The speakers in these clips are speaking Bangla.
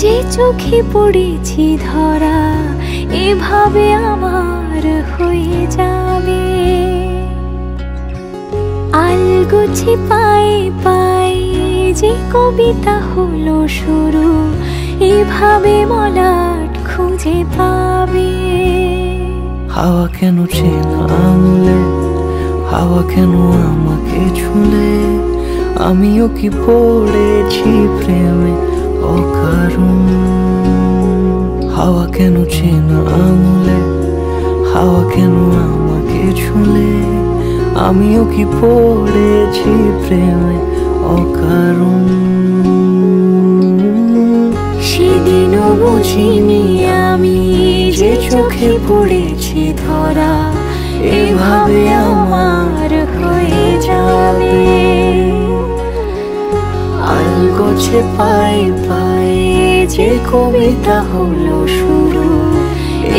যে চোখে পড়েছি ধরা এভাবে আমার হয়ে যাবে। আলগোছে পায়ে পায়ে যে কবিতা হলো শুরু, এভাবে মলাট খুঁজে পাবে। হাওয়া কেন চেনা আঙুলে, হাওয়া কেন আমাকে ছুলে, আমিও কি পড়েছি প্রেমে অকারণ। হাওয়া কেন চেনা আঙুলে, হাওয়া কেন আমাকে ছুলে, আমিও কি পড়েছি প্রেমে অকারণ। সেদিনও বুঝিনি আমি যে চোখে পড়েছি ধরা এভাবে আমার হয়ে যাবে। আলগোছে পায়ে পায়ে যে কবিতা হলো শুরু,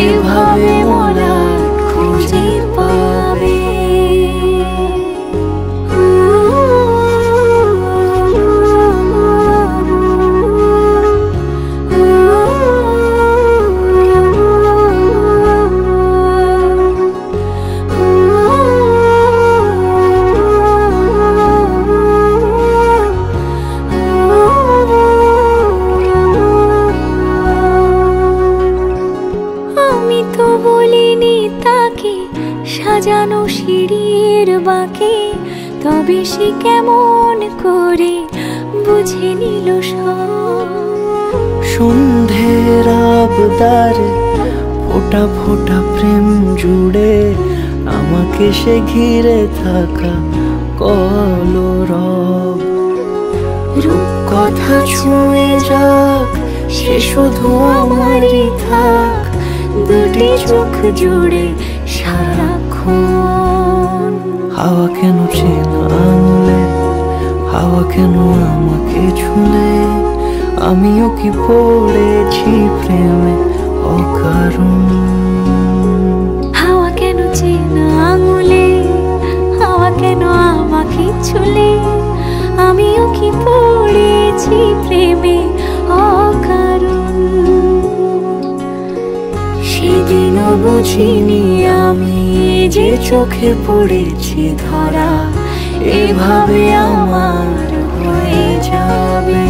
এভাবে মলাট খুঁজে পাবে। বলিনি তাকে সাজানো সিঁড়ির বাঁকে, তবে সে কেমন করে বুঝে নিল সব। সন্ধ্যের আবদারে ফোঁটা ফোঁটা প্রেম জুড়ে, আমাকে সে ঘিরে থাকা কলরব। রূপকথা ছুঁয়ে যাক, সে শুধু আমারই থাক, দুটি চোখ জুড়ে সারাক্ষণ। হাওয়া কেন চেনা আঙুলে, হাওয়া কেন আমাকে ছুলে, আমিও কি পড়েছি প্রেমে অকারণ। হাওয়া কেন চেনা আঙুলে, হাওয়া কেন আমাকে ছুলে, আমিও কি পড়েছি প্রেমে অকারণ। সেদিনও বুঝিনি আমি যে চোখে পড়েছি ধরা এভাবে আমার হয়ে যাবে।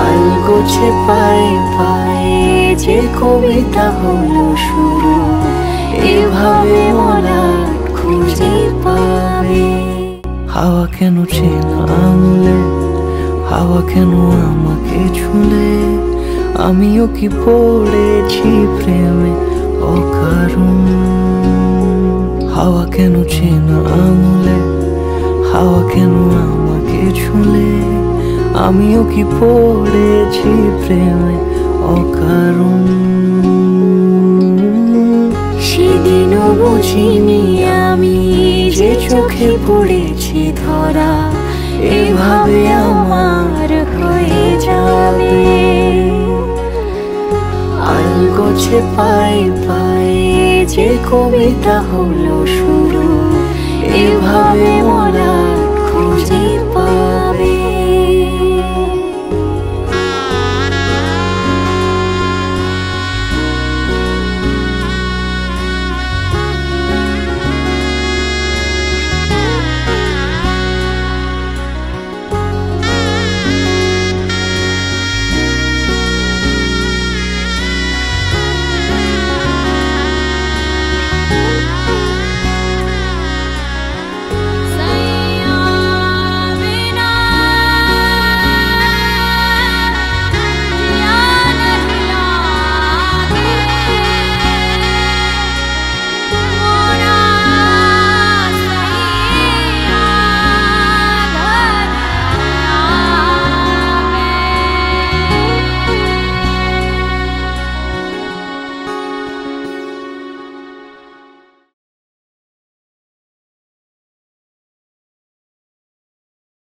আলগোছে পায়ে পায়ে যে কবিতা হলো শুরু, এভাবে মলাট খুঁজে পাবে। হাওয়া কেন চেনা আঙুলে, হাওয়া কেন আমাকে ছুলে, আমিও কি পড়েছি প্রেমে অকারণ। হাওয়া কেন চেনা আঙুলে, হাওয়া কেন আমাকে ছুলে, আমিও কি পড়েছি প্রেমে অকারণ। সেদিনও বুঝিনি আমি যে চোখে পড়েছি ধরা এভাবে আমার হয়ে যাবে। আলগোছে পায়ে পায়ে যে কবিতা হলো শুরু,